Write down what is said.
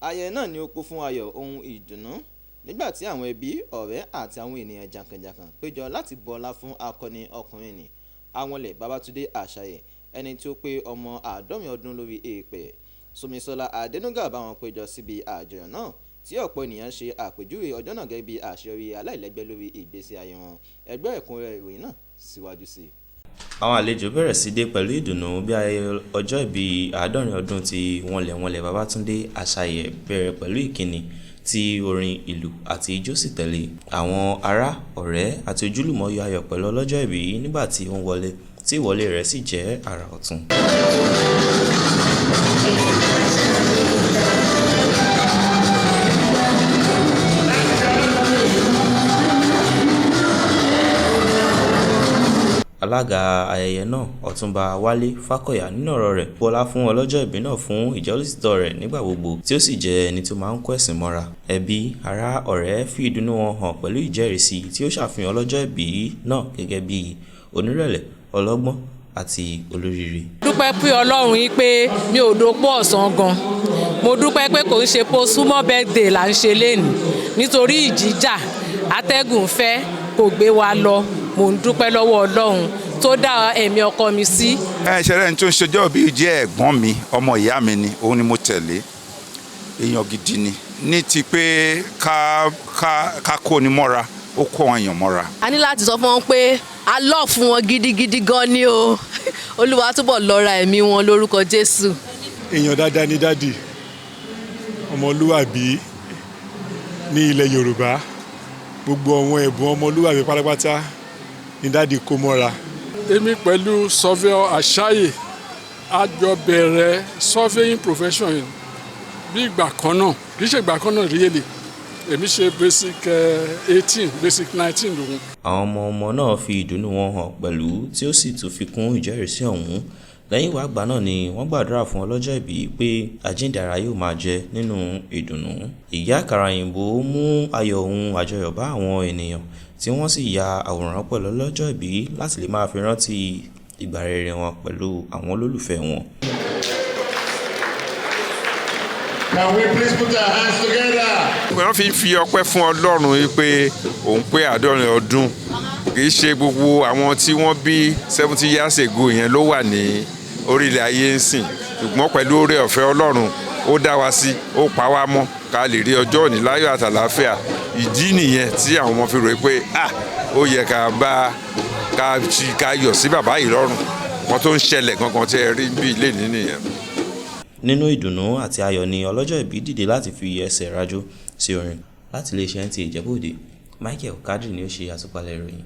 Ayẹyẹ náà ni ó kún fún ayọ̀ ohun ìdùnnú nígbà tí àwọn ẹbí, ọ̀rẹ́ àti àwọn ènìyàn jàǹkànjàǹkàn péjọ láti bu ọlá fún akọni ọkùnrin ni Wonlewonle Babatunde Ashaye, ẹni tí ó pé ọmọ àádọ́rin ọdún lórí èèpẹ̀. Somisola Adenuga bá wọn péjọ síbi àjọyọ̀ náà tí ọ̀pọ̀ ènìyàn ṣe àpèjúwe ọjọ́ náà gẹ́gẹ́ bí àṣeyọrí aláìlẹ́gbẹ́ lórí ìgbésí ayé wọn. Ẹgbẹ́ ẹ̀kúnrẹ́rẹ́ ìròyìn náà síwájú sí i. Àwọn àlejò bẹ̀rẹ̀ sí dé pẹ̀lú ìdùnnú bí ayẹyẹ ọjọ́ ìbí àádọ́rin ọdún ti Wonlewonle Babatunde Ashaye bẹ̀rẹ̀ pẹ̀lú ìkíni tí orin ìlú àti ijó sì tẹ̀lé. Àwọn ará, ọ̀rẹ́ àti ojúlùmọ̀ yọ ayọ̀ pẹ̀lú ọlọ́jọ́ ìbí nígbà tí ó ń wọlé tí ìwọlé rẹ̀ sì jẹ́ àrà ọ̀tun. Alága ayẹyẹ náà Ọ̀túnba Wálé Fákọ̀yà nínú ọ̀rọ̀ rẹ̀ bọlá fún ọlọ́jọ́ ìbí náà fún ìjẹ́lósítọ́ rẹ̀ nígbà gbogbo tí ó sì jẹ́ ẹni tó máa ń kó ẹ̀sìn mọ́ra. Ẹbí, ará, ọ̀rẹ́ fi ìdùnnú wọn hàn pẹ̀lú ìjẹ́rìísí tí ó ṣàfihàn ọlọ́jọ́ ìbí náà gẹ́gẹ́ bí onírẹ̀lẹ̀, ọlọ́gbọ́n àti olóríire. Dúpẹ́ pé Ọlọ́run yìí pé mi ò dopò ọ̀sán gan. Mo dúpẹ́ pé kò ń ṣe pé súnmọ́ birthday là ń ṣe lénìí nítorí ìjìjà atẹ́gùn fẹ́ kò gbé wa lọ. Mo ń dúpẹ́ lọ́wọ́ Ọlọ́run tó dá ẹ̀mí ọkọ mi sí. Ṣẹlẹ̀ ní tó ń ṣọjọ́ bí jẹ́ ẹ̀gbọ́n mi, ọmọ ìyá mi ni, òun ni mo tẹ̀lé. Èèyàn gidi ni. Ní ti pé ká kó ni mọ́ra, ó kó àwọn èèyàn mọ́ra. A ní láti sọ fún wọn pé a lọ fún wọn gidigidi gan ni o. Olúwa túbọ̀ lọ́ra ẹ̀mí wọn lórúkọ Jésù. Èèyàn dáadáa ni dádì, ọmọlúwàbí ní ilẹ̀ Yorùbá, gbogbo àwọn ẹ̀bùn ọmọlúwàbí pátápátá ni dádì kó mọ́ra. Èmi pẹ̀lú surveyor Ashaye a jọ bẹ̀rẹ̀ surveying profession yìí bí ìgbà kan náà, kì í ṣe ìgbà kan náà really. Èmi ṣe basic 18, basic 19 lòun. Àwọn ọmọ náà fi ìdùnnú wọn hàn pẹ̀lú tí ó sì tún fi kún ìjẹ́rìísí ọ̀hún. Lẹ́yìn ìwà àgbà náà ni wọ́n gbàdúrà fún ọlọ́jọ́ ìbí pé àjíǹde ara yóò máa jẹ nínú ìdùnnú. Ìyá àkàrà òyìnbó mú ayọ̀ ohun àjọyọ̀ bá àwọn ènìyàn tí wọ́n sì ya àwòrán pẹ̀lú ọlọ́jọ́ ìbí láti lè máa fi rántí ìgbà rere wọn pẹ̀lú àwọn olólùfẹ́ wọn. Can we please put our hands together? Wọ́n fi ọpẹ́ fún Ọlọ́run pé òun pé àádọ́rin ọdún. Kì í ṣe gbogbo àwọn tí wọ́n bí 70 years ago yẹn ló wà ní orílẹ̀ ayé ń sìn. Ṣùgbọ́n pẹ̀lú oore ọ̀fẹ́ Ọlọ́run, ó dá wa sí, ó pa wá mọ́ ká lè rí ọjọ́ òní láyọ̀ àtàlàáfíà. Ìdí nìyẹn tí àwọn ọmọ fi rò pé ó yẹ ká yọ̀ sí bàbá yìí lọ́rùn. Wọ́n tó ń ṣẹlẹ̀ gangan tí ẹ rí bí ilé nìyẹn. Nínú ìdùnnú àti ayọ̀ ni ọlọ́jọ́ ìbí dìde láti fi ẹsẹ̀ rájò sí orin. Láti iléeṣẹ́ NTA Ìjẹ̀bú Òde, Michael Kadri ni ó ṣe àtúpalẹ̀ ìròyìn.